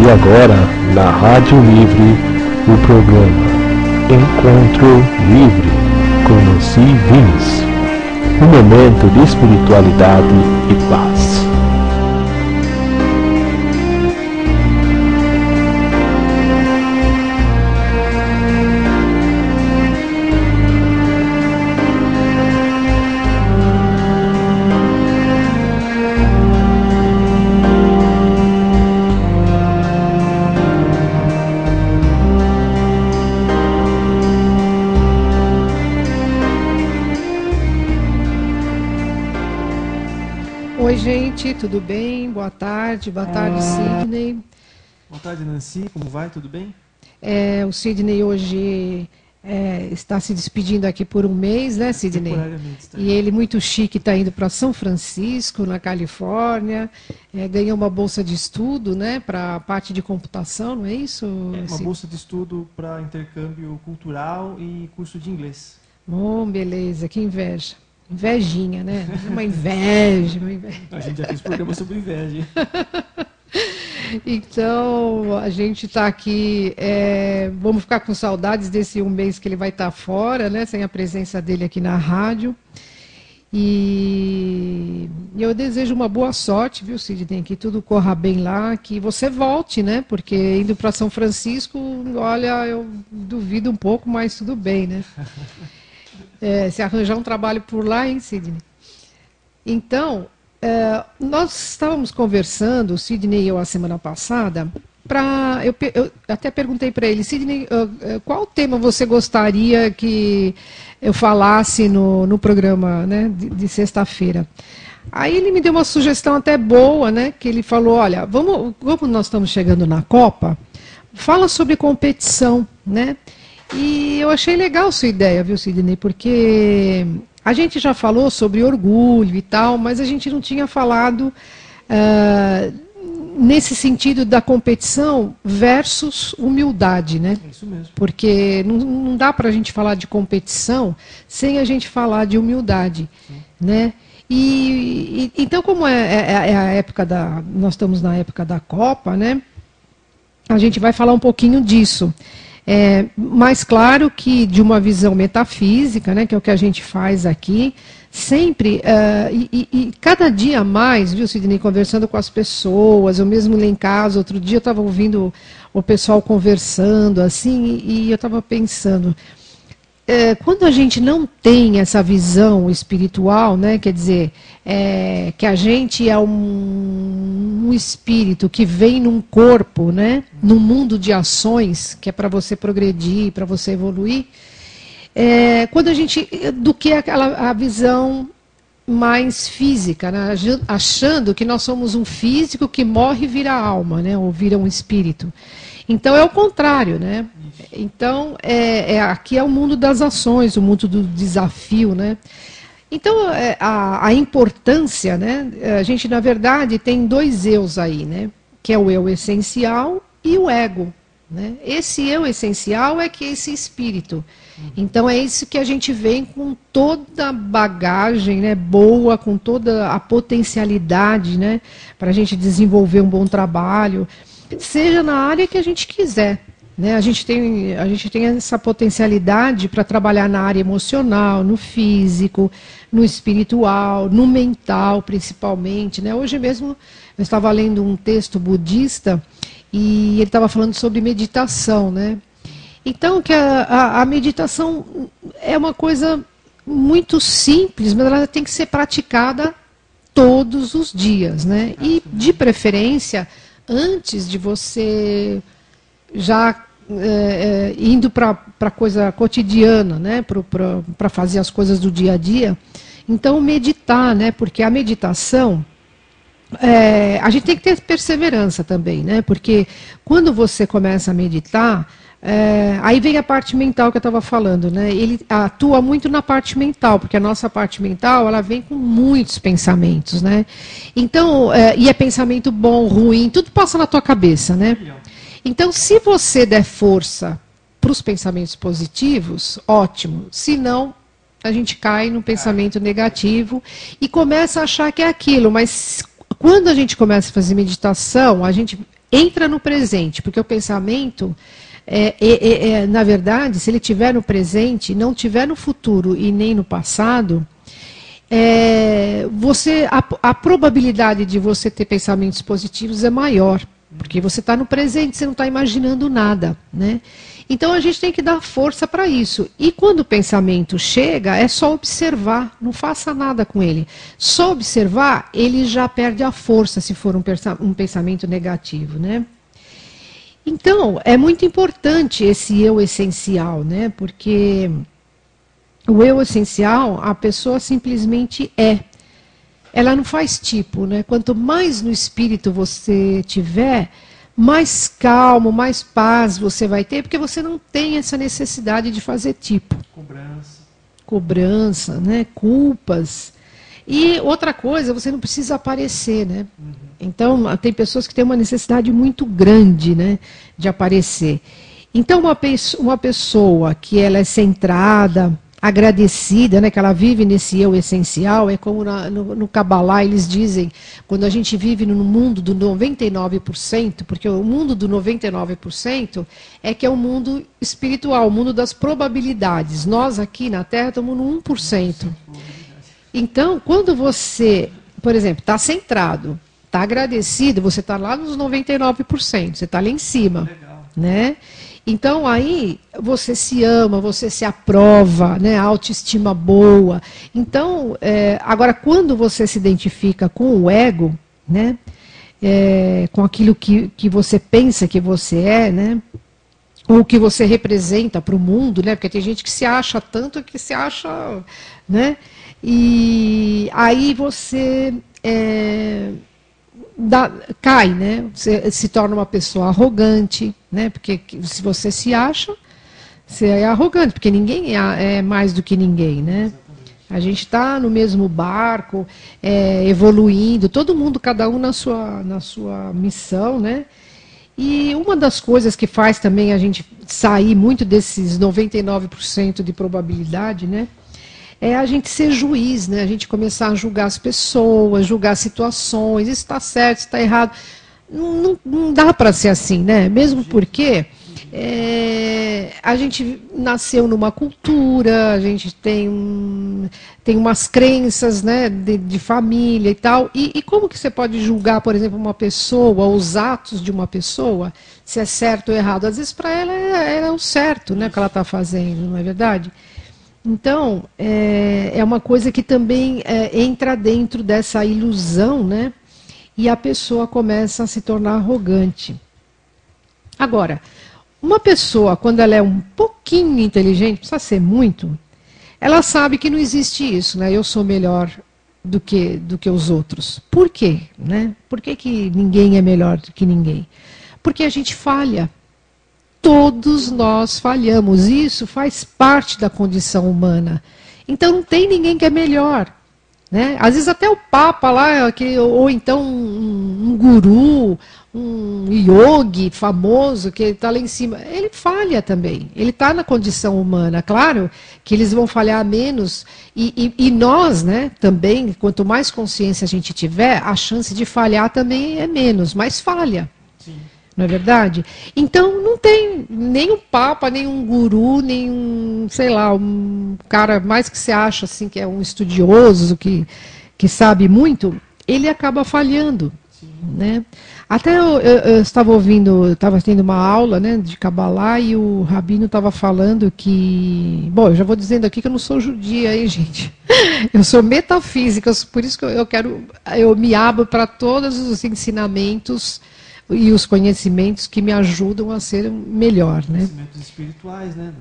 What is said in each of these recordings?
E agora, na Rádio Livre, o programa Encontro Livre, com Nancy Vines. Um momento de espiritualidade e paz. Oi, gente, tudo bem? Boa tarde, Sidney. Boa tarde, Nancy, como vai? Tudo bem? O Sidney hoje está se despedindo aqui por um mês, né, Sidney? E ele, muito chique, está indo para São Francisco, na Califórnia, ganhou uma bolsa de estudo, né, para a parte de computação, não é isso? Uma bolsa de estudo para intercâmbio cultural e curso de inglês. Bom, beleza, que inveja. Invejinha, né? Uma inveja. A gente já fez programa sobre inveja. Então, a gente está aqui, vamos ficar com saudades desse um mês que ele vai estar fora, né? Sem a presença dele aqui na rádio. E eu desejo uma boa sorte, viu, Sidney? Que tudo corra bem lá, que você volte, né? Porque indo para São Francisco, olha, eu duvido um pouco, mas tudo bem, né? Se arranjar um trabalho por lá, hein, Sidney? Então, nós estávamos conversando, o Sidney e eu, a semana passada, eu até perguntei para ele, Sidney, qual tema você gostaria que eu falasse no programa, né, de sexta-feira? Aí ele me deu uma sugestão até boa, né, que ele falou, olha, como nós estamos chegando na Copa, fala sobre competição, né? E eu achei legal a sua ideia, viu, Sidney? Porque a gente já falou sobre orgulho e tal, mas a gente não tinha falado nesse sentido da competição versus humildade, né? É isso mesmo. Porque não dá para a gente falar de competição sem a gente falar de humildade, né? E então, como é a época nós estamos na época da Copa, né? A gente vai falar um pouquinho disso. Mas claro que de uma visão metafísica, né, que é o que a gente faz aqui, sempre, e cada dia mais, viu, Sidney, conversando com as pessoas, eu mesmo lá em casa, outro dia eu estava ouvindo o pessoal conversando, assim, e eu estava pensando, quando a gente não tem essa visão espiritual, né, quer dizer, que a gente é um espírito que vem num corpo, né, num mundo de ações, que é para você progredir, para você evoluir, quando a gente, do que a visão mais física, né, achando que nós somos um físico que morre e vira alma, né, ou vira um espírito. Então é o contrário, né? Então aqui é o mundo das ações, o mundo do desafio, né? Então a importância, né? A gente na verdade tem dois eus aí, né? Que é o eu essencial e o ego, né? Esse eu essencial é que é esse espírito. Então é isso que a gente vem com toda a bagagem, né, boa, com toda a potencialidade, né, para a gente desenvolver um bom trabalho. Seja na área que a gente quiser, né? A gente tem essa potencialidade para trabalhar na área emocional, no físico, no espiritual, no mental, principalmente, né? Hoje mesmo eu estava lendo um texto budista e ele estava falando sobre meditação, né? Então, que a meditação é uma coisa muito simples, mas ela tem que ser praticada todos os dias, né? E, de preferência, antes de você já indo para a coisa cotidiana, né, para fazer as coisas do dia a dia, então meditar, né, porque a meditação, a gente tem que ter perseverança também, né, porque quando você começa a meditar, aí vem a parte mental que eu estava falando, né, ele atua muito na parte mental, porque a nossa parte mental, ela vem com muitos pensamentos, né, então, e é pensamento bom, ruim, tudo passa na tua cabeça, né. Então, se você der força para os pensamentos positivos, ótimo. Se não, a gente cai no pensamento negativo e começa a achar que é aquilo. Mas quando a gente começa a fazer meditação, a gente entra no presente, porque o pensamento, na verdade, se ele estiver no presente, não estiver no futuro e nem no passado, a probabilidade de você ter pensamentos positivos é maior, porque você está no presente, você não está imaginando nada, né? Então a gente tem que dar força para isso. E quando o pensamento chega, é só observar, não faça nada com ele. Só observar, ele já perde a força se for um pensamento negativo, né? Então, é muito importante esse eu essencial, né? Porque o eu essencial, a pessoa simplesmente é. Ela não faz tipo, né? Quanto mais no espírito você tiver, mais calmo, mais paz você vai ter, porque você não tem essa necessidade de fazer tipo. Cobrança, né? Culpas. E outra coisa, você não precisa aparecer, né? Então, tem pessoas que têm uma necessidade muito grande, né, de aparecer. Então, uma pessoa que ela é centrada, agradecida, né, que ela vive nesse eu essencial, é como no Kabbalah eles dizem, quando a gente vive no mundo do 99%, porque o mundo do 99% é que é o mundo espiritual, o mundo das probabilidades. Nós aqui na Terra estamos no 1%. Então, quando você, por exemplo, está centrado, está agradecido, você está lá nos 99%, você está lá em cima, né? Então aí você se ama, você se aprova, né? Autoestima boa. Então, agora quando você se identifica com o ego, né? Com aquilo que você pensa que você é, né? Ou que você representa para o mundo, né? Porque tem gente que se acha tanto que se acha, né? E aí você cai, né? Você se torna uma pessoa arrogante, né? Porque se você se acha, você é arrogante, porque ninguém é mais do que ninguém, né? A gente está no mesmo barco, evoluindo, todo mundo, cada um na sua missão, né? E uma das coisas que faz também a gente sair muito desses 99% de probabilidade, né? É a gente ser juiz, né? A gente começar a julgar as pessoas, julgar situações, isso está certo, isso está errado. Não dá para ser assim, né? Mesmo porque a gente nasceu numa cultura, a gente tem umas crenças, né, de família e tal. E como que você pode julgar, por exemplo, uma pessoa, os atos de uma pessoa, se é certo ou errado? Às vezes para ela é o certo, né, que ela está fazendo, não é verdade? Então, é uma coisa que também entra dentro dessa ilusão, né? E a pessoa começa a se tornar arrogante. Agora, uma pessoa, quando ela é um pouquinho inteligente, não precisa ser muito, ela sabe que não existe isso, né? Eu sou melhor do que os outros. Por quê? Né? Por que ninguém é melhor do que ninguém? Porque a gente falha. Todos nós falhamos, isso faz parte da condição humana. Então não tem ninguém que é melhor, né? Às vezes até o Papa lá, ou então um guru, um yogi famoso que está lá em cima, ele falha também, ele está na condição humana. Claro que eles vão falhar menos, e nós, né, também, quanto mais consciência a gente tiver, a chance de falhar também é menos, mas falha. Sim. Não é verdade? Então, não tem nem um papa, nem um guru, nem um, sei lá, um cara mais que você acha assim, que é um estudioso, que sabe muito, ele acaba falhando. Né? Até eu estava ouvindo, estava tendo uma aula, né, de Kabbalah, e o Rabino estava falando que... Bom, eu já vou dizendo aqui que eu não sou judia, hein, gente? Eu sou metafísica, por isso que eu me abro para todos os ensinamentos e os conhecimentos que me ajudam a ser melhor, né? Conhecimentos espirituais, né?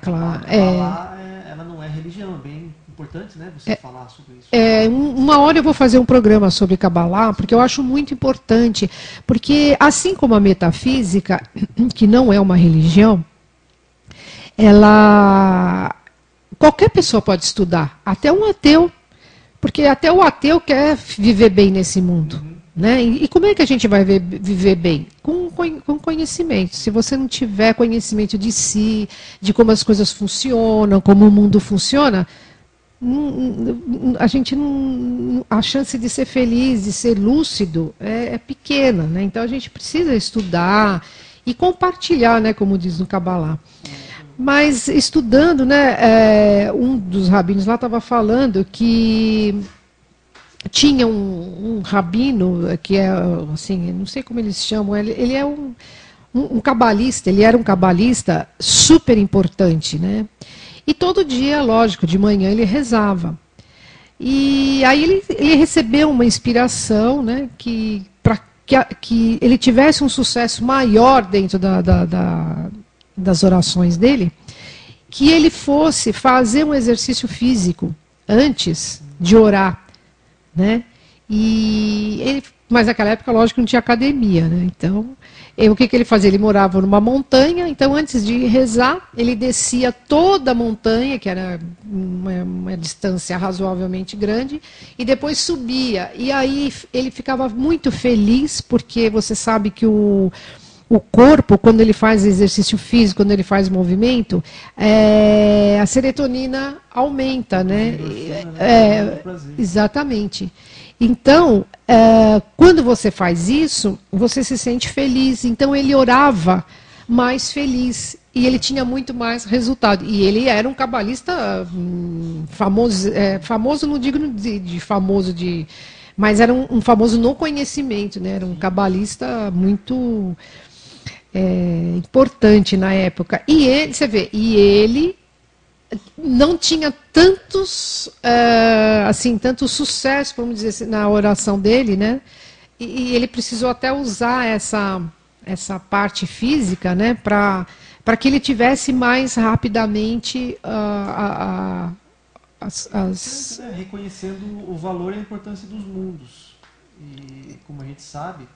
Claro. Ela não é religião, é bem importante, né? Você falar sobre isso. Uma hora eu vou fazer um programa sobre Kabbalah, porque eu acho muito importante, porque assim como a metafísica, que não é uma religião, qualquer pessoa pode estudar, até um ateu, porque até o ateu quer viver bem nesse mundo. Né? E como é que a gente vai viver bem? Com conhecimento. Se você não tiver conhecimento de si, de como as coisas funcionam, como o mundo funciona, a gente não, a chance de ser feliz, de ser lúcido é pequena, né? Então a gente precisa estudar e compartilhar, né, como diz no Kabbalah. Mas estudando, né, um dos rabinos lá estava falando que tinha um rabino que é assim, não sei como eles chamam, ele é um cabalista, ele era um cabalista super importante, né? E todo dia, lógico, de manhã ele rezava. E aí ele recebeu uma inspiração, né, para que ele tivesse um sucesso maior dentro das orações dele, que ele fosse fazer um exercício físico antes de orar, né? Mas naquela época, lógico, não tinha academia, né? Então, o que ele fazia? Ele morava numa montanha, então antes de rezar, ele descia toda a montanha, que era uma distância razoavelmente grande, e depois subia. E aí ele ficava muito feliz, porque você sabe que o corpo, quando ele faz exercício físico, quando ele faz movimento, a serotonina aumenta, né? Exatamente. Então, quando você faz isso, você se sente feliz. Então, ele orava mais feliz e ele tinha muito mais resultado. E ele era um cabalista famoso, famoso não digo de famoso, mas era um famoso no conhecimento, né? Era um cabalista muito importante na época. E ele, você vê, ele não tinha tanto sucesso, vamos dizer assim, na oração dele, né? E ele precisou até usar essa parte física, né, para que ele tivesse mais rapidamente reconhecendo o valor e a importância dos mundos. E como a gente sabe,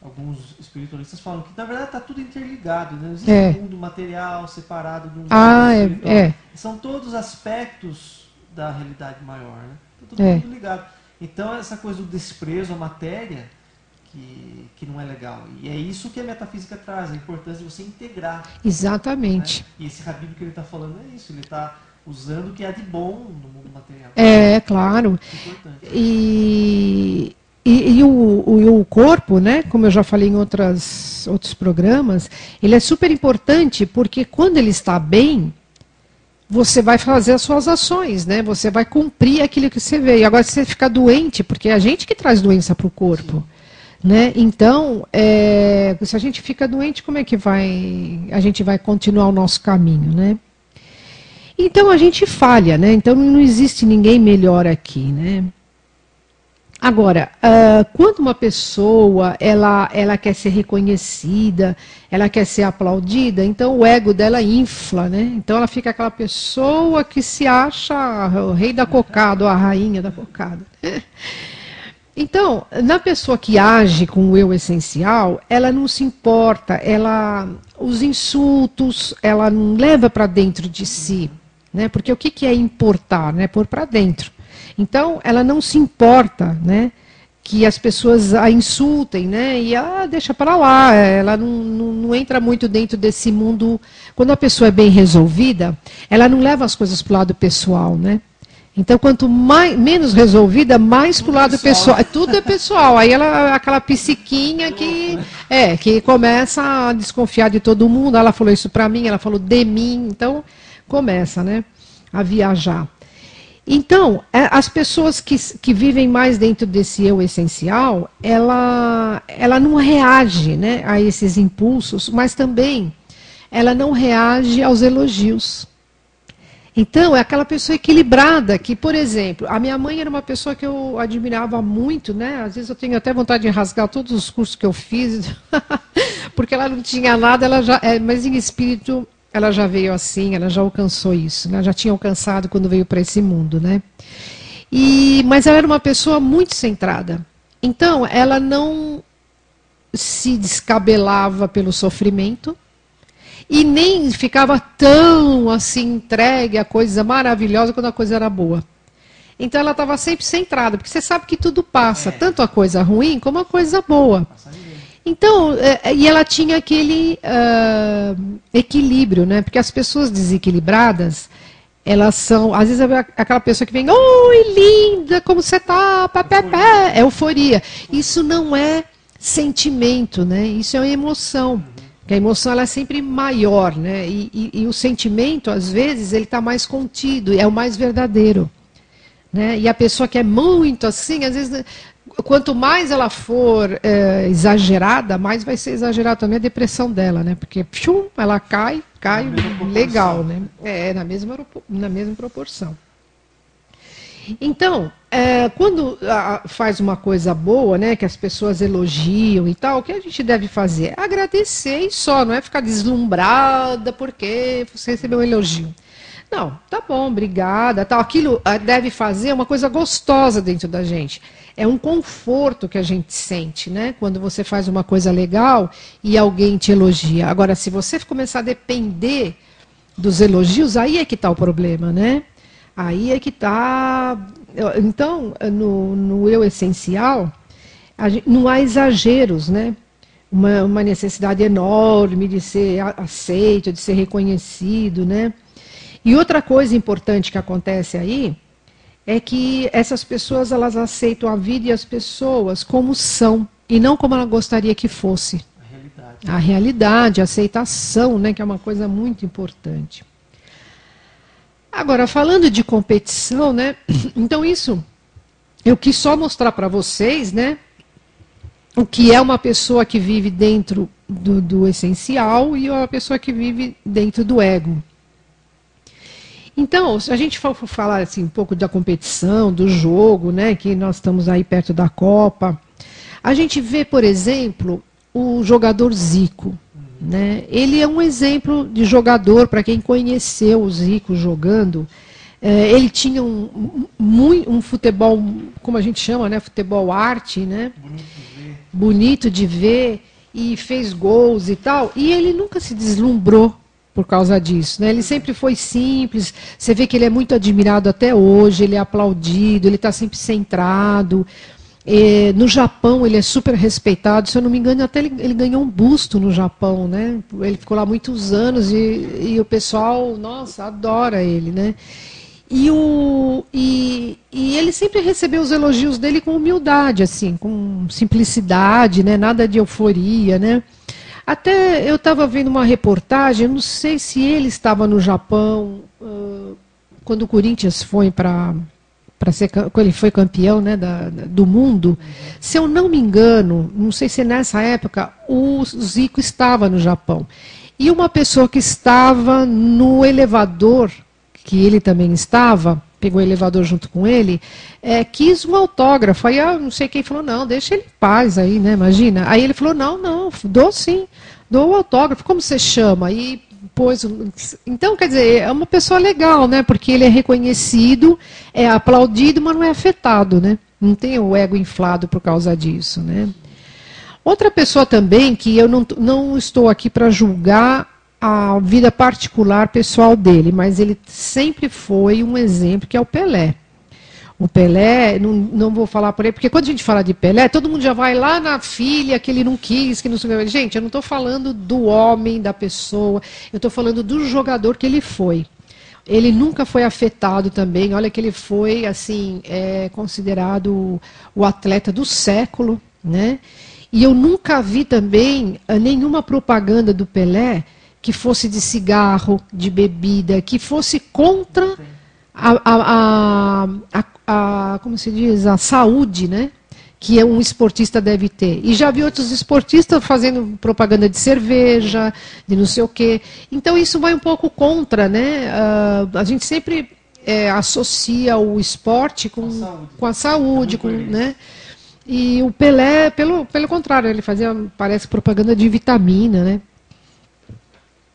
alguns espiritualistas falam que, na verdade, está tudo interligado. Não existe um mundo material separado do mundo espiritual. São todos aspectos da realidade maior. Né? Está tudo ligado. Então, essa coisa do desprezo à matéria, que não é legal. E é isso que a metafísica traz, a importância de você integrar. Exatamente. Né? E esse rabino que ele está falando é isso. Ele está usando o que há de bom no mundo material. Claro. Importante. E o corpo, né, como eu já falei em outros programas, ele é super importante porque quando ele está bem, você vai fazer as suas ações, né? Você vai cumprir aquilo que você veio. Agora, se você ficar doente, porque é a gente que traz doença para o corpo, né? Então, se a gente fica doente, como é que a gente vai continuar o nosso caminho, né? Então, a gente falha, né? Então, não existe ninguém melhor aqui, né? Agora, quando uma pessoa ela quer ser reconhecida, ela quer ser aplaudida, então o ego dela infla, né? Então ela fica aquela pessoa que se acha o rei da cocada ou a rainha da cocada. Então, na pessoa que age com o eu essencial, ela não se importa, os insultos, ela não leva para dentro de si, né? Porque o que é importar, né? Pôr para dentro. Então, ela não se importa, né, que as pessoas a insultem, né, e deixa para lá, ela não entra muito dentro desse mundo. Quando a pessoa é bem resolvida, ela não leva as coisas para o lado pessoal, né? Então, quanto menos resolvida, mais para o lado pessoal. Tudo é pessoal. Aí ela, aquela psiquinha que começa a desconfiar de todo mundo. Ela falou isso para mim, ela falou de mim. Então, começa, né, a viajar. Então, as pessoas que vivem mais dentro desse eu essencial, ela não reage, né, a esses impulsos, mas também ela não reage aos elogios. Então, é aquela pessoa equilibrada que, por exemplo, a minha mãe era uma pessoa que eu admirava muito, né? Às vezes eu tenho até vontade de rasgar todos os cursos que eu fiz, porque ela não tinha nada, mas em espírito ela já veio assim, ela já alcançou isso, né? Já tinha alcançado quando veio para esse mundo, né? Mas ela era uma pessoa muito centrada. Então, ela não se descabelava pelo sofrimento e nem ficava tão assim entregue a coisa maravilhosa quando a coisa era boa. Então, ela estava sempre centrada, porque você sabe que tudo passa, tanto a coisa ruim como a coisa boa. Então, e ela tinha aquele equilíbrio, né? Porque as pessoas desequilibradas, Elas são, às vezes, aquela pessoa que vem, oi, linda, como você tá? Pé. É euforia. Isso não é sentimento, né? Isso é uma emoção. Porque a emoção ela é sempre maior, né? E o sentimento, às vezes, ele está mais contido, é o mais verdadeiro. Né? E a pessoa que é muito assim, às vezes, quanto mais ela for exagerada, mais vai ser exagerada também a depressão dela, né? Porque ela cai legal, né? Na mesma proporção. Então, quando faz uma coisa boa, né, que as pessoas elogiam e tal, o que a gente deve fazer? Agradecer e só, não é ficar deslumbrada porque você recebeu um elogio. Não, tá bom, obrigada, tal. Aquilo deve fazer uma coisa gostosa dentro da gente. É um conforto que a gente sente, né? Quando você faz uma coisa legal e alguém te elogia. Agora, se você começar a depender dos elogios, aí é que está o problema, né? Aí é que está... Então, no eu essencial, não há exageros, né? Uma necessidade enorme de ser aceito, de ser reconhecido, né? E outra coisa importante que acontece aí é que essas pessoas elas aceitam a vida e as pessoas como são e não como ela gostaria que fosse. A realidade, a aceitação, né, que é uma coisa muito importante. Agora, falando de competição, né, então isso eu quis só mostrar para vocês, né, o que é uma pessoa que vive dentro do essencial e uma pessoa que vive dentro do ego. Então, se a gente for falar assim, um pouco da competição, do jogo, né, que nós estamos aí perto da Copa, a gente vê, por exemplo, o jogador Zico. Né? Ele é um exemplo de jogador, para quem conheceu o Zico jogando. Ele tinha um futebol, como a gente chama, né, futebol arte, né? Bonito de ver, e fez gols e tal, e ele nunca se deslumbrou por causa disso, né? Ele sempre foi simples, você vê que ele é muito admirado até hoje, ele é aplaudido, ele está sempre centrado. No Japão ele é super respeitado, se eu não me engano até ele ganhou um busto no Japão, né? Ele ficou lá muitos anos e o pessoal, nossa, adora ele, né? E ele sempre recebeu os elogios dele com humildade, assim, com simplicidade, né? Nada de euforia, né? Até eu estava vendo uma reportagem, eu não sei se ele estava no Japão quando o Corinthians foi quando ele foi campeão, né, do mundo. Se eu não me engano, não sei se nessa época, o Zico estava no Japão. E uma pessoa que estava no elevador, que ele também estava, pegou o elevador junto com ele, quis um autógrafo. Aí eu não sei quem falou, não, deixa ele em paz aí, né, imagina. Aí ele falou, não, dou sim, dou o autógrafo, como você chama? Aí pôs... Então, quer dizer, é uma pessoa legal, né, porque ele é reconhecido, é aplaudido, mas não é afetado, né, não tem o ego inflado por causa disso, né. Outra pessoa também, que eu não estou aqui para julgar a vida particular pessoal dele, mas ele sempre foi um exemplo, que é o Pelé. O Pelé, não vou falar por ele, porque quando a gente fala de Pelé, todo mundo já vai lá na filha que ele não quis, que não sei. Gente, eu não estou falando do homem, da pessoa, eu estou falando do jogador que ele foi. Ele nunca foi afetado também, olha que ele foi, assim, considerado o atleta do século, né? E eu nunca vi também nenhuma propaganda do Pelé que fosse de cigarro, de bebida, que fosse contra como se diz, a saúde, né, que um esportista deve ter. E já vi outros esportistas fazendo propaganda de cerveja, de não sei o quê. Então isso vai um pouco contra, né? A gente sempre associa o esporte com a saúde, né? E o Pelé, pelo contrário, ele fazia, parece, propaganda de vitamina, né?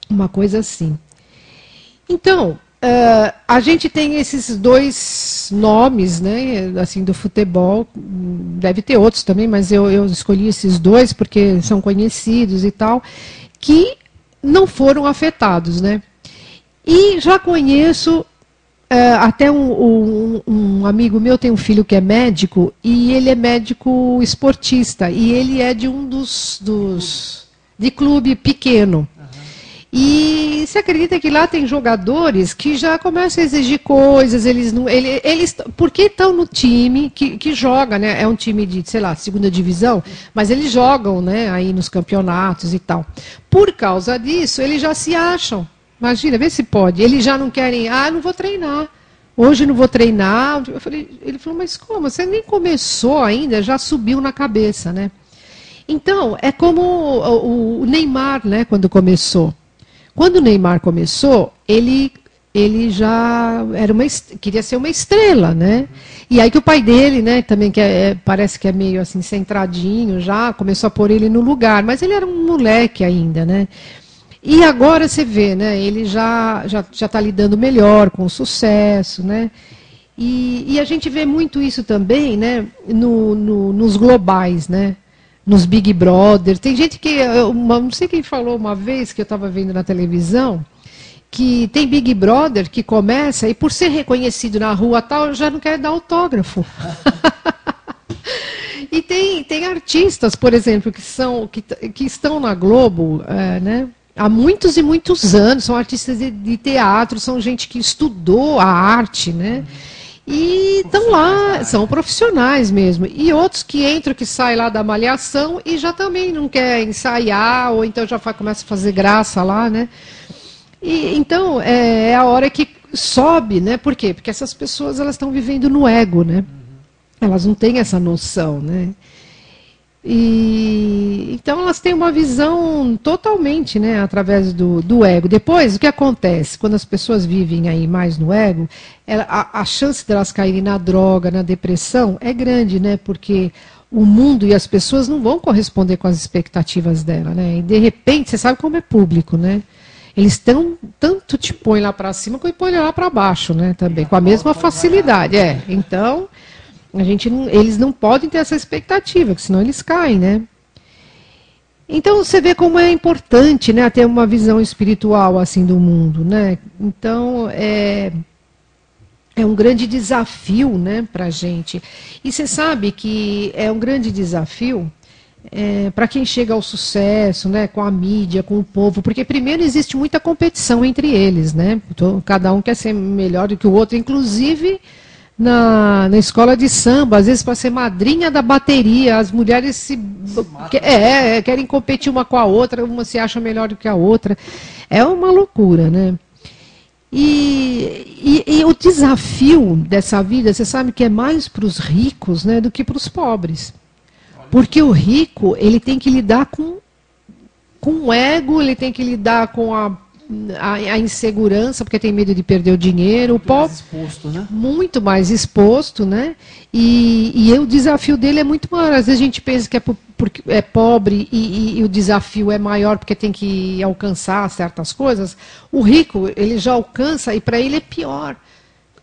Uma coisa assim. Então, a gente tem esses dois nomes, né, assim, do futebol, deve ter outros também, mas eu escolhi esses dois porque são conhecidos e tal, que não foram afetados, né. E já conheço, até um amigo meu tem um filho que é médico, e ele é médico esportista, e ele é de de clube pequeno. E você acredita que lá tem jogadores que já começam a exigir coisas, eles porque estão no time que joga, né? É um time de, sei lá, segunda divisão, mas eles jogam, né, aí nos campeonatos e tal. Por causa disso, eles já se acham. Imagina, vê se pode. Eles já não querem, não vou treinar. Hoje não vou treinar. Ele falou, mas como? Você nem começou ainda, já subiu na cabeça, né? Então, é como o Neymar, né, quando começou. Quando o Neymar começou, ele já queria ser uma estrela, né? E aí que o pai dele, né, também parece que é meio assim centradinho, já começou a pôr ele no lugar, mas ele era um moleque ainda, né? E agora você vê, né, ele já está lidando melhor com o sucesso, né? E a gente vê muito isso também, né, nos globais, né? Nos Big Brother. Tem gente que, não sei quem falou uma vez, que eu estava vendo na televisão, que tem Big Brother que começa e por ser reconhecido na rua tal, já não quer dar autógrafo. E tem artistas, por exemplo, que estão na Globo, né, há muitos e muitos anos, são artistas de teatro, são gente que estudou a arte, né? E estão lá, são profissionais mesmo. E outros que entram, que saem lá da malhação e já também não quer ensaiar, ou então já começa a fazer graça lá, né? E, então, é a hora que sobe, né? Por quê? Porque essas pessoas, elas estão vivendo no ego, né? Elas não têm essa noção, né? E então elas têm uma visão totalmente, né, através do ego. Depois, o que acontece? Quando as pessoas vivem aí mais no ego, a chance delas caírem na droga, na depressão, é grande, né? Porque o mundo e as pessoas não vão corresponder com as expectativas dela, né? E de repente, você sabe como é público, né? Eles tanto te põem lá para cima como põem lá para baixo, né? Também, com a mesma facilidade. Então, eles não podem ter essa expectativa, porque senão eles caem, né? Então você vê como é importante, né, ter uma visão espiritual assim do mundo, né? Então é um grande desafio, né, para a gente. E você sabe que é um grande desafio para quem chega ao sucesso, né, com a mídia, com o povo, porque primeiro existe muita competição entre eles, né? Então, cada um quer ser melhor do que o outro, inclusive na escola de samba, às vezes para ser madrinha da bateria, as mulheres querem competir uma com a outra, uma se acha melhor do que a outra. É uma loucura, né? E o desafio dessa vida, você sabe que é mais para os ricos, né, do que para os pobres. Porque o rico, ele tem que lidar com o ego, ele tem que lidar com a insegurança, porque tem medo de perder o dinheiro. O pobre, mais exposto, né? Muito mais exposto, né? E o desafio dele é muito maior. Às vezes a gente pensa que porque é pobre e o desafio é maior porque tem que alcançar certas coisas. O rico, ele já alcança e para ele é pior.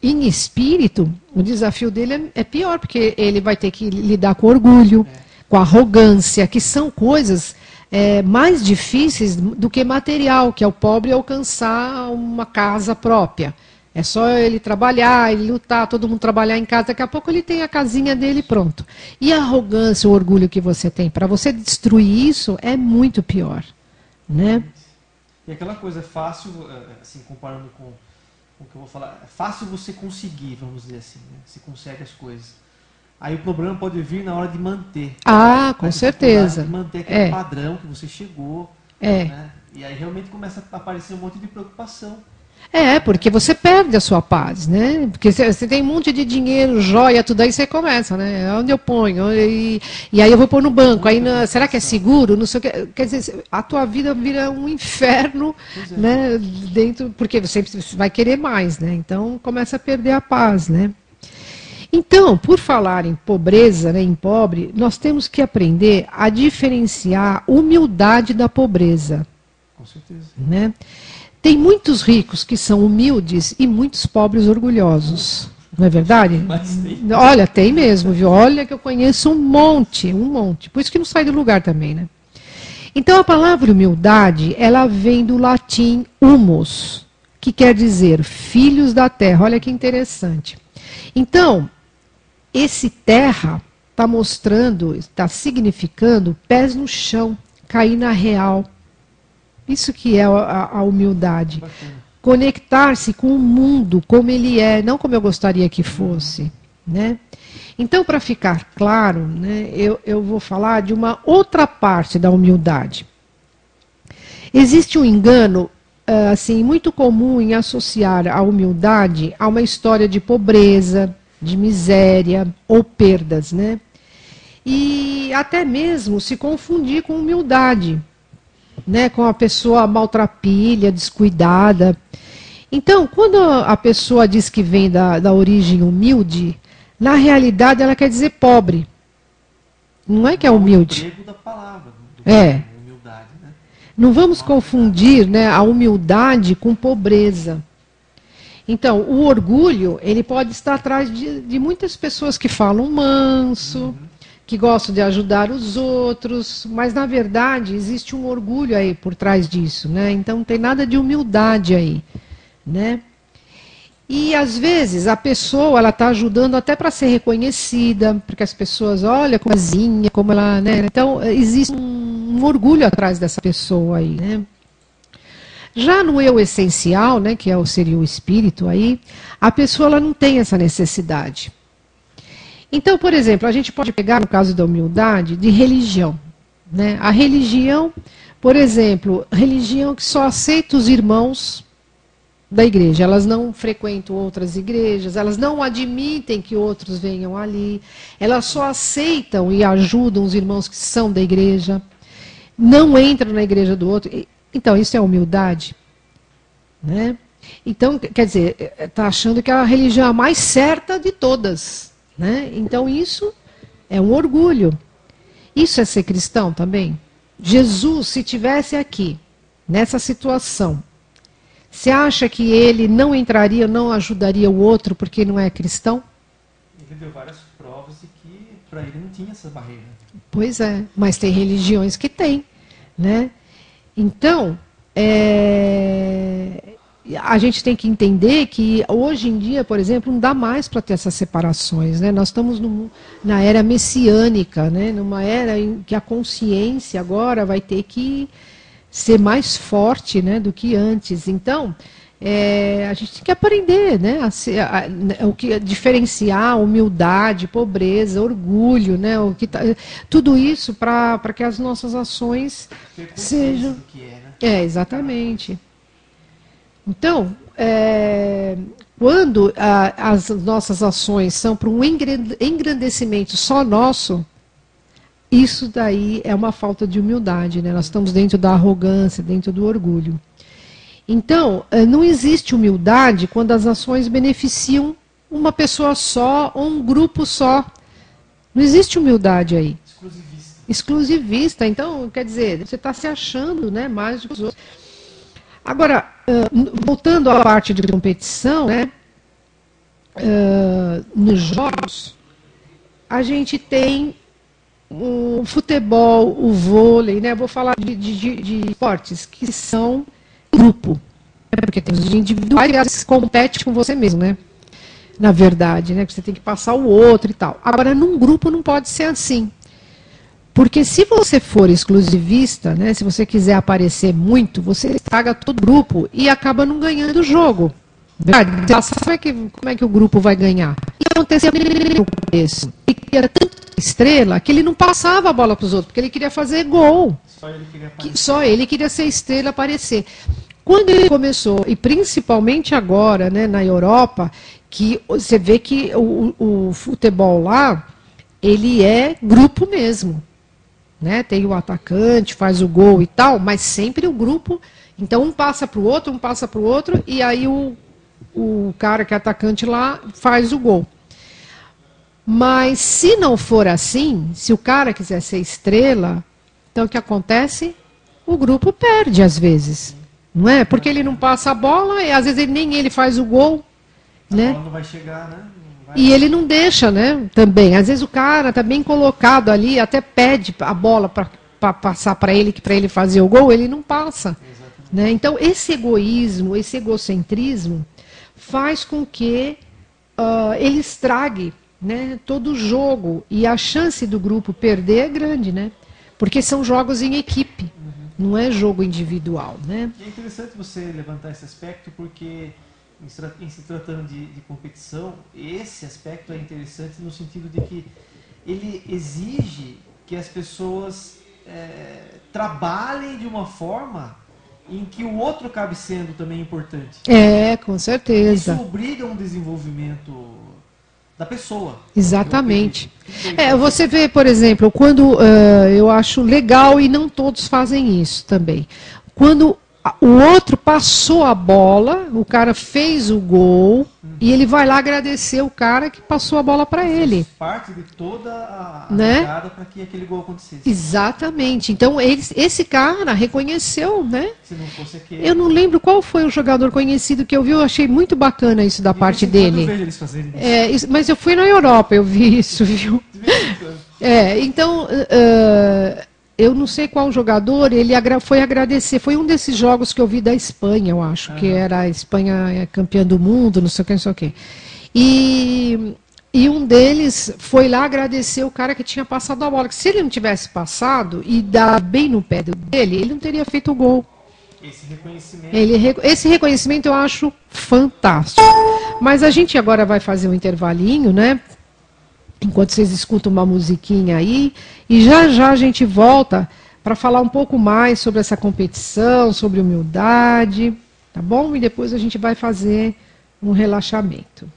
Em espírito, o desafio dele é pior, porque ele vai ter que lidar com orgulho, com arrogância, que são coisas mais difíceis do que material, que é o pobre alcançar uma casa própria. É só ele trabalhar, ele lutar, todo mundo trabalhar em casa, daqui a pouco ele tem a casinha dele pronto. E a arrogância, o orgulho que você tem, para você destruir isso, é muito pior, né? E aquela coisa é fácil, assim, comparando com o que eu vou falar, é fácil você conseguir, vamos dizer assim, né? Você consegue as coisas. Aí o problema pode vir na hora de manter. Com certeza. De manter aquele padrão que você chegou. Né? E aí realmente começa a aparecer um monte de preocupação. Porque você perde a sua paz, né? Porque você tem um monte de dinheiro, joia, tudo aí você começa, né? Onde eu ponho? E aí eu vou pôr no banco. Aí, será que é seguro? Não sei o que. Quer dizer, a tua vida vira um inferno, né? Dentro, porque você vai querer mais, né? Então começa a perder a paz, né? Então, por falar em pobreza, né, em pobre, nós temos que aprender a diferenciar humildade da pobreza. Com certeza. Né? Tem muitos ricos que são humildes e muitos pobres orgulhosos. Não é verdade? Olha, tem mesmo, viu? Olha que eu conheço um monte. Por isso que não sai do lugar também, né? Então, a palavra humildade, ela vem do latim humus, que quer dizer filhos da terra. Olha que interessante. Então, esse terra está mostrando, está significando pés no chão, cair na real. Isso que é a humildade. Conectar-se com o mundo como ele é, não como eu gostaria que fosse, né? Então, para ficar claro, né, eu vou falar de uma outra parte da humildade. Existe um engano assim, muito comum em associar a humildade a uma história de pobreza, de miséria ou perdas, né? E até mesmo se confundir com humildade, né? Com a pessoa maltrapilha, descuidada. Então, quando a pessoa diz que vem da origem humilde, na realidade ela quer dizer pobre. Não é que é humilde. É o emprego da palavra, humildade, né? Não vamos confundir, né, a humildade com pobreza. Então, o orgulho, ele pode estar atrás de muitas pessoas que falam manso, que gostam de ajudar os outros, mas, na verdade, existe um orgulho aí por trás disso, né? Então, não tem nada de humildade aí, né? E, às vezes, a pessoa, ela está ajudando até para ser reconhecida, porque as pessoas, olha como ela, né? Então, existe um orgulho atrás dessa pessoa aí, né? Já no eu essencial, né, que seria o espírito aí, a pessoa ela não tem essa necessidade. Então, por exemplo, a gente pode pegar, no caso da humildade, de religião, né? A religião, por exemplo, religião que só aceita os irmãos da igreja, elas não frequentam outras igrejas, elas não admitem que outros venham ali, elas só aceitam e ajudam os irmãos que são da igreja, não entram na igreja do outro. Então, isso é humildade, né? Então, quer dizer, está achando que a religião é a mais certa de todas, né? Então, isso é um orgulho. Isso é ser cristão também? Jesus, se tivesse aqui, nessa situação, você acha que ele não entraria, não ajudaria o outro porque não é cristão? Ele deu várias provas de que para ele não tinha essa barreira. Pois é, mas tem religiões que têm, né? Então, a gente tem que entender que hoje em dia, por exemplo, não dá mais para ter essas separações, né? Nós estamos na era messiânica, né? Numa era em que a consciência agora vai ter que ser mais forte, né, do que antes. Então, a gente tem que aprender, né, o que diferenciar humildade, pobreza, orgulho, né, tudo isso para que as nossas ações sejam... Do que é, né? Exatamente. Então, quando as nossas ações são para um engrandecimento só nosso, isso daí é uma falta de humildade, né? Nós estamos dentro da arrogância, dentro do orgulho. Então, não existe humildade quando as ações beneficiam uma pessoa só ou um grupo só. Não existe humildade aí. Exclusivista. Então, quer dizer, você está se achando, né, mais do que os outros. Agora, voltando à parte de competição, né, nos jogos, a gente tem o futebol, o vôlei, né? Eu vou falar de esportes que são grupo. Porque tem os individuais que competem com você mesmo, né? Na verdade, né? Que você tem que passar o outro e tal. Agora, num grupo não pode ser assim. Porque se você for exclusivista, né? Se você quiser aparecer muito, você estraga todo o grupo e acaba não ganhando o jogo. Como é que o grupo vai ganhar? E aconteceu no começo. Ele era tanta estrela que ele não passava a bola para os outros, porque ele queria fazer gol. Só ele queria ser estrela, aparecer. Quando ele começou, e principalmente agora, né, na Europa, que você vê que o futebol lá, ele é grupo mesmo. Né? Tem o atacante, faz o gol e tal, mas sempre o grupo. Então um passa para o outro, e aí o cara que é atacante lá faz o gol. Mas se não for assim, se o cara quiser ser estrela, então o que acontece? O grupo perde às vezes. Não é? Porque ele não passa a bola, e às vezes nem ele faz o gol. Né? A bola não vai chegar, né? E ele não deixa, né? Também. Às vezes o cara está bem colocado ali, até pede a bola para passar para ele, que para ele fazer o gol, ele não passa. Né? Então, esse egoísmo, esse egocentrismo, faz com que ele estrague, né, todo o jogo. E a chance do grupo perder é grande, né? Porque são jogos em equipe. não é jogo individual, né? E é interessante você levantar esse aspecto porque, em se tratando de competição, esse aspecto é interessante no sentido de que ele exige que as pessoas trabalhem de uma forma em que o outro acabe sendo também importante. Com certeza. Isso obriga a um desenvolvimento da pessoa. Exatamente. Você vê, por exemplo, quando eu acho legal, e não todos fazem isso também, quando o outro passou a bola, o cara fez o gol, e ele vai lá agradecer o cara que passou a bola para ele. Parte de toda a jogada para que aquele gol acontecesse. Exatamente. Então, esse cara reconheceu, né? Se não fosse aquele... Eu não lembro qual foi o jogador conhecido que eu vi, eu achei muito bacana isso da parte dele. Eu vejo eles fazerem isso. Mas eu fui na Europa, eu vi isso, viu? Então... eu não sei qual jogador, ele foi agradecer. Foi um desses jogos que eu vi da Espanha, eu acho, que era a Espanha campeã do mundo, não sei o que, não sei o que. E um deles foi lá agradecer o cara que tinha passado a bola. Que se ele não tivesse passado e dar bem no pé dele, ele não teria feito o gol. Esse reconhecimento eu acho fantástico. Mas a gente agora vai fazer um intervalinho, né? Enquanto vocês escutam uma musiquinha aí, e já já a gente volta para falar um pouco mais sobre essa competição, sobre humildade, tá bom? E depois a gente vai fazer um relaxamento.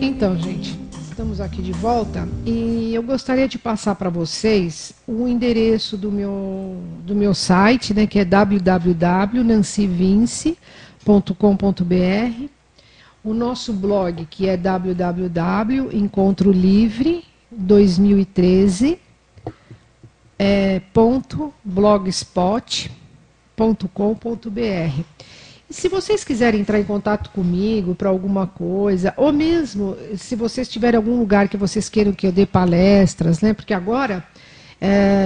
Então, gente, estamos aqui de volta e eu gostaria de passar para vocês o endereço do meu site, né, que é www.nancyvince.com.br. O nosso blog, que é www.encontrolivre2013.blogspot.com.br. E se vocês quiserem entrar em contato comigo para alguma coisa, ou mesmo se vocês tiverem algum lugar que vocês queiram que eu dê palestras, né? Porque agora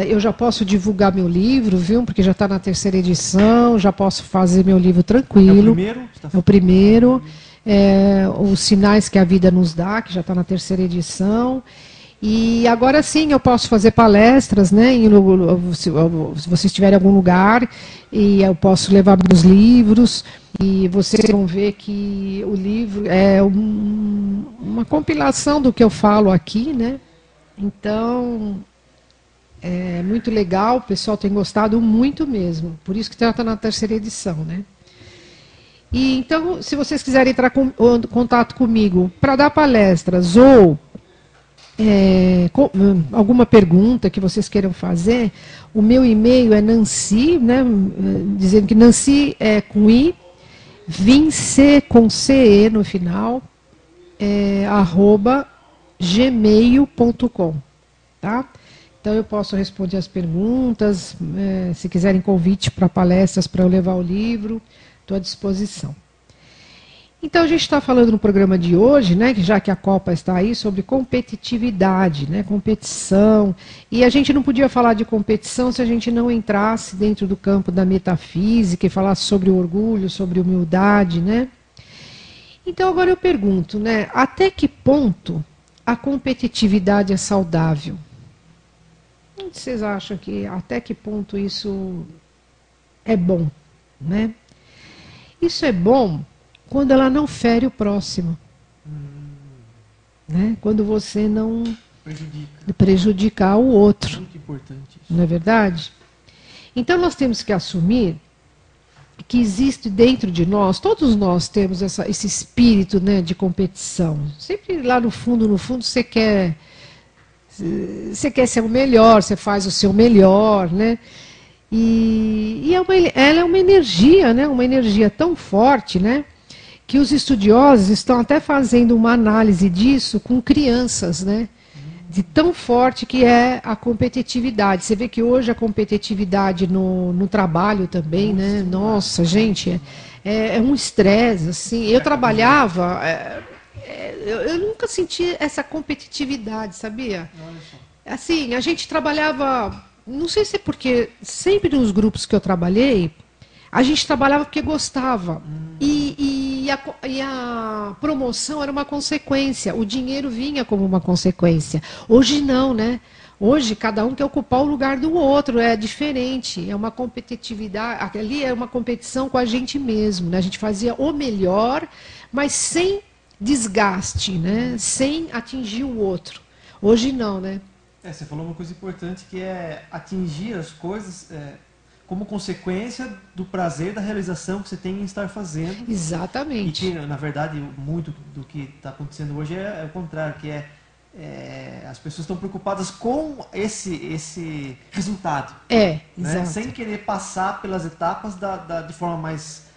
eu já posso divulgar meu livro, viu? Porque já está na 3ª edição, já posso fazer meu livro tranquilo. É o primeiro? É o primeiro. Os sinais que a vida nos dá, que já está na 3ª edição. E agora sim eu posso fazer palestras, né? Se vocês tiverem algum lugar, e eu posso levar meus livros, e vocês vão ver que o livro é uma compilação do que eu falo aqui, né? Então, é muito legal, o pessoal tem gostado muito mesmo, por isso que está na 3ª edição, né? E, então, se vocês quiserem entrar em contato comigo para dar palestras ou alguma pergunta que vocês queiram fazer, o meu e-mail é Nancy, né, dizendo que Nancy é com I, Vince com CE no final, @gmail.com, tá? Então eu posso responder as perguntas, se quiserem convite para palestras para eu levar o livro, estou à disposição. Então, a gente está falando no programa de hoje, né, já que a Copa está aí, sobre competitividade, né, competição. E a gente não podia falar de competição se a gente não entrasse dentro do campo da metafísica e falasse sobre o orgulho, sobre humildade, né? Então, agora eu pergunto, né, até que ponto a competitividade é saudável? Onde vocês acham que, até que ponto isso é bom, né? Isso é bom quando ela não fere o próximo. Né? Quando você não prejudicar o outro. Muito importante isso. Não é verdade? Então nós temos que assumir que existe dentro de nós, todos nós temos esse espírito, né, de competição. Sempre lá no fundo você quer ser o melhor, você faz o seu melhor, né? E ela é uma energia, né? Uma energia tão forte, né? Que os estudiosos estão até fazendo uma análise disso com crianças, né? De tão forte que é a competitividade. Você vê que hoje a competitividade no trabalho também, né? Nossa, gente, é um estresse, assim. Eu trabalhava, eu nunca senti essa competitividade, sabia? Assim, a gente trabalhava... Não sei se é porque sempre nos grupos que eu trabalhei, a gente trabalhava porque gostava. E a promoção era uma consequência. O dinheiro vinha como uma consequência. Hoje não, né? Hoje, cada um quer ocupar o lugar do outro, é diferente, é uma competitividade, ali é uma competição com a gente mesmo, né? A gente fazia o melhor, mas sem desgaste, né? Sem atingir o outro. Hoje não, né? Você falou uma coisa importante, que é atingir as coisas como consequência do prazer, da realização que você tem em estar fazendo. Exatamente. E que, na verdade, muito do que está acontecendo hoje é o contrário, que as pessoas estão preocupadas com esse resultado. Né? Exato. Sem querer passar pelas etapas de forma mais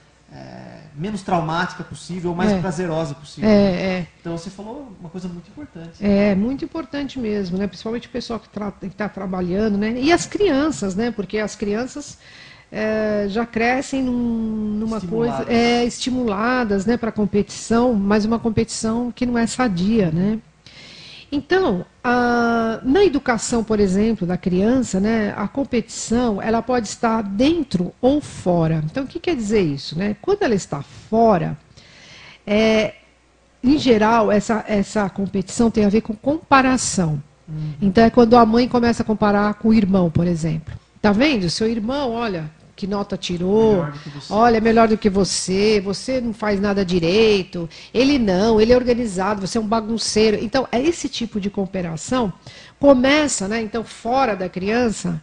menos traumática possível, ou mais prazerosa possível. Então você falou uma coisa muito importante. É muito importante mesmo, né? Principalmente o pessoal que está trabalhando, né? E as crianças, né? Porque as crianças já crescem numa coisa estimuladas, né, para competição, mas uma competição que não é sadia, né? Então, na educação, por exemplo, da criança, né, a competição ela pode estar dentro ou fora. Então, o que quer dizer isso? Né? Quando ela está fora, em geral, essa competição tem a ver com comparação. Então, é quando a mãe começa a comparar com o irmão, por exemplo. Tá vendo? Seu irmão, olha, que nota tirou, olha, é melhor do que você não faz nada direito, ele não, ele é organizado, você é um bagunceiro. Então, esse tipo de comparação começa, né, então, fora da criança,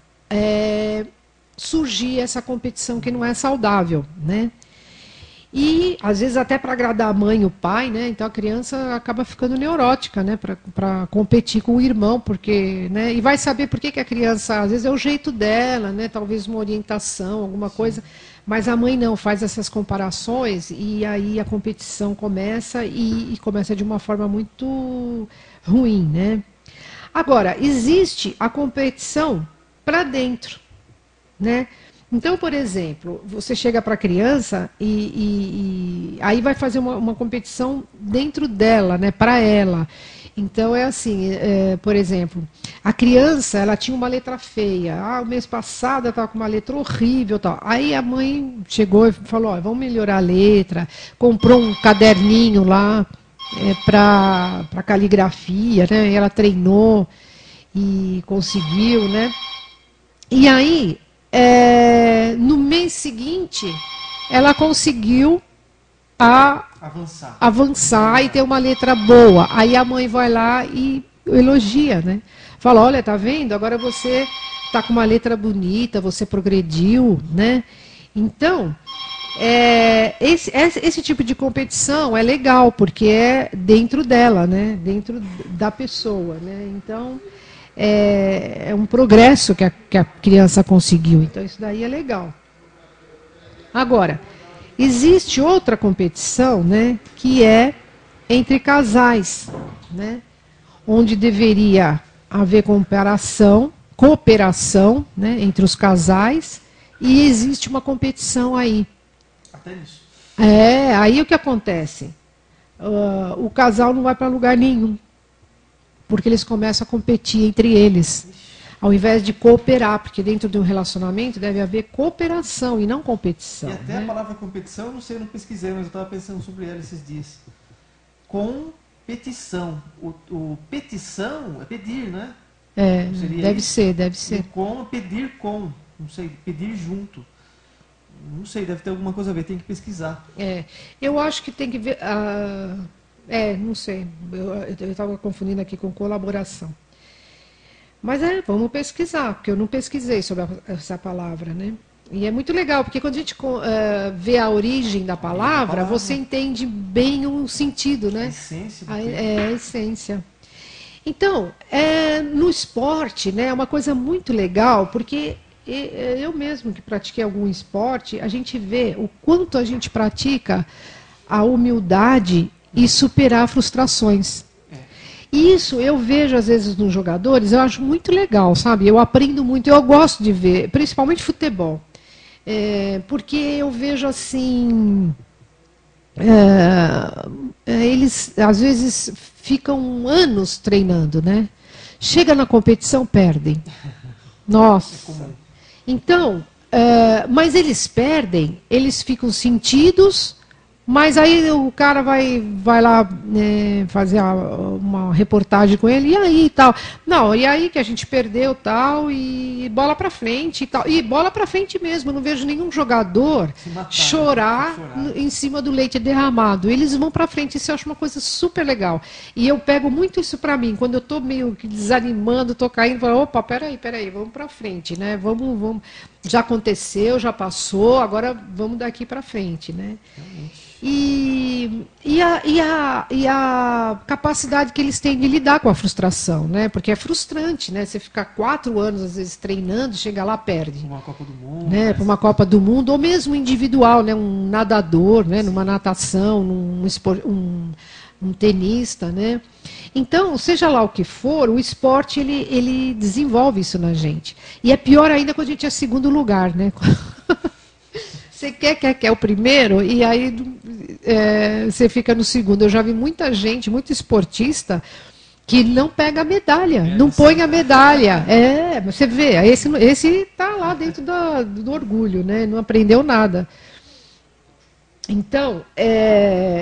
surgir essa competição que não é saudável, né? E, às vezes, até para agradar a mãe e o pai, né? Então a criança acaba ficando neurótica, né? Para competir com o irmão, porque, né? E vai saber por que a criança, às vezes, é o jeito dela, né? Talvez uma orientação, alguma coisa. Mas a mãe não faz essas comparações e aí a competição começa e começa de uma forma muito ruim, né? Agora, existe a competição para dentro, né? Então, por exemplo, você chega para a criança e aí vai fazer uma competição dentro dela, né, para ela. Então, é assim, por exemplo, a criança ela tinha uma letra feia. O mês passado ela estava com uma letra horrível. Tal. Aí a mãe chegou e falou, vamos melhorar a letra. Comprou um caderninho lá para caligrafia, né, e ela treinou e conseguiu, né. E aí... no mês seguinte, ela conseguiu avançar e ter uma letra boa. Aí a mãe vai lá e elogia, né? Fala, olha, tá vendo? Agora você tá com uma letra bonita, você progrediu, né? Então, esse tipo de competição é legal, porque é dentro dela, né? Dentro da pessoa, né? Então... É um progresso que a criança conseguiu. Então, isso daí é legal. Agora, existe outra competição, né, que é entre casais, né, onde deveria haver cooperação, né, entre os casais, e existe uma competição aí. Até isso. Aí o que acontece? O casal não vai para lugar nenhum. Porque eles começam a competir entre eles, ao invés de cooperar, porque dentro de um relacionamento deve haver cooperação e não competição. E até a palavra competição, eu não pesquisei, mas eu estava pensando sobre ela esses dias. Competição. O petição é pedir, né? Deve ser. E pedir com, não sei, pedir junto. Não sei, deve ter alguma coisa a ver, tem que pesquisar. Eu acho que tem que ver... não sei, eu estava confundindo aqui com colaboração. Mas vamos pesquisar, porque eu não pesquisei sobre essa palavra, né? E é muito legal, porque quando a gente vê a origem da palavra, você entende bem o sentido, né? A essência. A essência. Então, no esporte, né, é uma coisa muito legal, porque eu mesmo que pratiquei algum esporte, a gente vê o quanto a gente pratica a humildade e superar frustrações. Isso eu vejo às vezes nos jogadores, eu acho muito legal, sabe? Eu aprendo muito, eu gosto de ver, principalmente futebol. Porque eu vejo assim... eles às vezes ficam anos treinando, né? Chega na competição, perdem. Nossa! Então, mas eles perdem, eles ficam sentidos... Mas aí o cara vai lá fazer uma reportagem com ele, e aí tal. Não, e aí que a gente perdeu tal, e bola pra frente e tal. E bola pra frente mesmo, eu não vejo nenhum jogador chorar em cima do leite derramado. Eles vão pra frente, isso eu acho uma coisa super legal. E eu pego muito isso pra mim, quando eu tô meio que desanimando, tô caindo, falo, opa, peraí, vamos pra frente, né? Vamos. Já aconteceu, já passou, agora vamos daqui pra frente, né? E a capacidade que eles têm de lidar com a frustração, né? Porque é frustrante, né? Você ficar 4 anos, às vezes, treinando, chega lá, perde. Uma Copa do Mundo. Né? Para uma Copa do Mundo, ou mesmo individual, né? Um nadador, né? Numa natação, um tenista, né? Então, seja lá o que for, o esporte, ele desenvolve isso na gente. E é pior ainda quando a gente é segundo lugar, né? Você quer o primeiro, e aí você fica no segundo. Eu já vi muita gente, muito esportista, que não pega a medalha, não põe a medalha. Você vê, esse está lá dentro do orgulho, né? Não aprendeu nada. Então,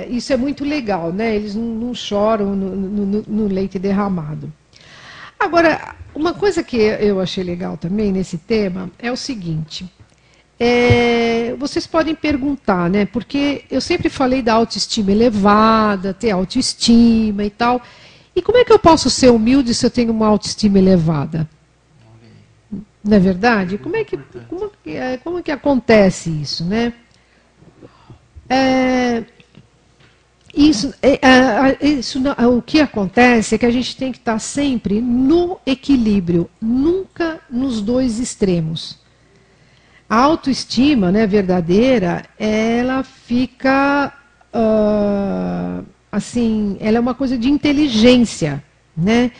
isso é muito legal, né? Eles não choram no leite derramado. Agora, uma coisa que eu achei legal também nesse tema é o seguinte... vocês podem perguntar, né? Porque eu sempre falei da autoestima elevada, ter autoestima e tal. E como é que eu posso ser humilde se eu tenho uma autoestima elevada? Não é verdade? Como que acontece isso, né? O que acontece é que a gente tem que estar sempre no equilíbrio, nunca nos dois extremos. A autoestima, né, verdadeira, ela fica, assim, ela é uma coisa de inteligência, né?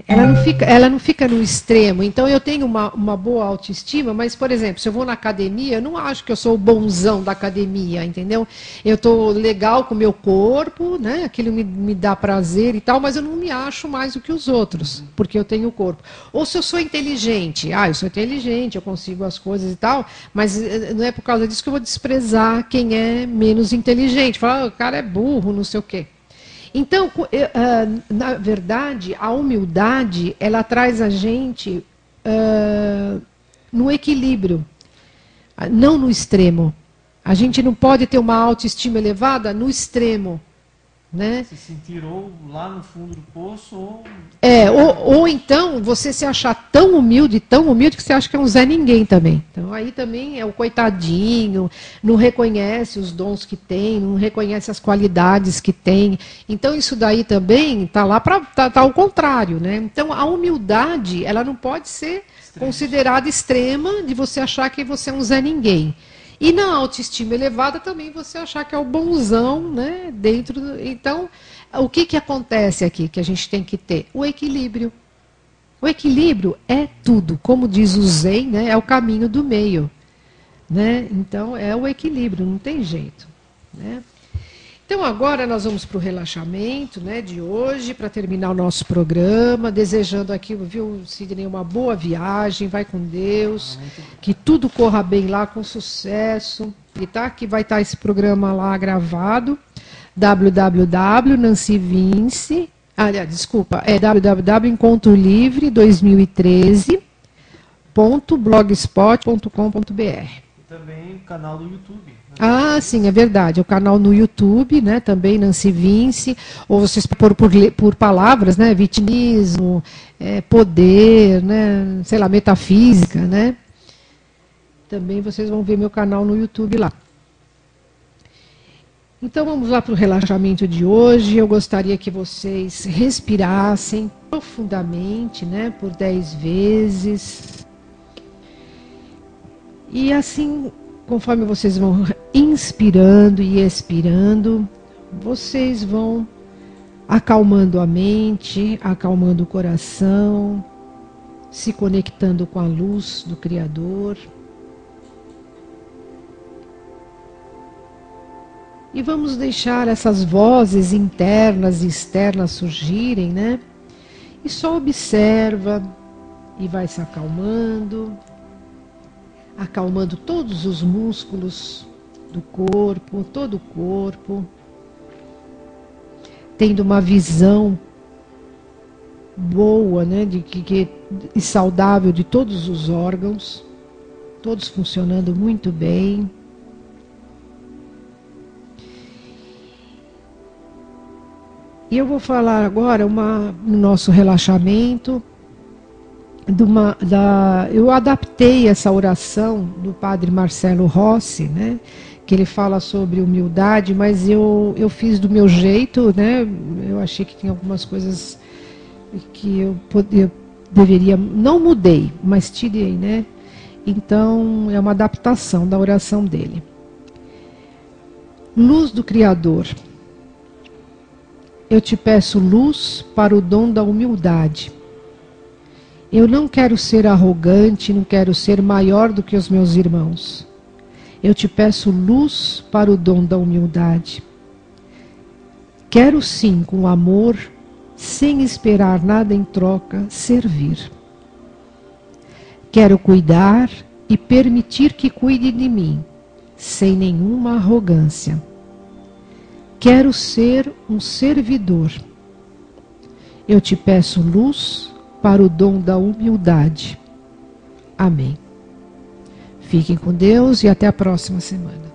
Ela não fica no extremo. Então, eu tenho uma boa autoestima, mas, por exemplo, se eu vou na academia, eu não acho que eu sou o bonzão da academia, entendeu? Eu estou legal com o meu corpo, né? Aquilo me dá prazer e tal, mas eu não me acho mais do que os outros, porque eu tenho o corpo. Ou se eu sou inteligente, eu sou inteligente, eu consigo as coisas e tal, mas não é por causa disso que eu vou desprezar quem é menos inteligente. Falar, o cara é burro, não sei o quê. Então, na verdade, a humildade, ela traz a gente no equilíbrio, não no extremo. A gente não pode ter uma autoestima elevada no extremo. Né? Se sentir ou lá no fundo do poço, ou então você se achar tão humilde que você acha que é um Zé Ninguém também. Então aí também é o coitadinho, não reconhece os dons que tem, não reconhece as qualidades que tem. Então isso daí também está lá para tá ao contrário, né? Então a humildade, ela não pode ser considerada extrema de você achar que você é um Zé Ninguém. E na autoestima elevada também você achar que é o bonzão, né? Então, o que acontece aqui que a gente tem que ter? O equilíbrio. O equilíbrio é tudo. Como diz o Zen, né? É o caminho do meio. Né? Então, é o equilíbrio, não tem jeito. Né? Então, agora nós vamos para o relaxamento, né, de hoje, para terminar o nosso programa, desejando aqui, viu, Sidney, uma boa viagem, vai com Deus, que tudo corra bem lá, com sucesso, e tá, que vai estar esse programa lá gravado, www.encontrolivre2013.blogspot.com.br. Também o canal do YouTube. Sim, é verdade. O canal no YouTube, né? Também Nancy Vince. Ou vocês por palavras, né? Vitimismo, poder, né? Sei lá, metafísica, né? Também vocês vão ver meu canal no YouTube lá. Então vamos lá para o relaxamento de hoje. Eu gostaria que vocês respirassem profundamente, né? Por 10 vezes. E assim, conforme vocês vão inspirando e expirando, vocês vão acalmando a mente, acalmando o coração, se conectando com a luz do Criador. E vamos deixar essas vozes internas e externas surgirem, né? E só observa e vai se acalmando todos os músculos do corpo, todo o corpo, tendo uma visão boa, né, e saudável de todos os órgãos, todos funcionando muito bem. E eu vou falar agora no nosso relaxamento, eu adaptei essa oração do Padre Marcelo Rossi, né, que ele fala sobre humildade, mas eu fiz do meu jeito, né, eu achei que tinha algumas coisas que eu deveria, não mudei, mas tirei, né, então é uma adaptação da oração dele. Luz do Criador, eu te peço luz para o dom da humildade. Eu não quero ser arrogante, não quero ser maior do que os meus irmãos. Eu te peço luz para o dom da humildade. Quero sim, com amor, sem esperar nada em troca, servir. Quero cuidar e permitir que cuide de mim, sem nenhuma arrogância. Quero ser um servidor. Eu te peço luz para o dom da humildade. Amém. Fiquem com Deus e até a próxima semana.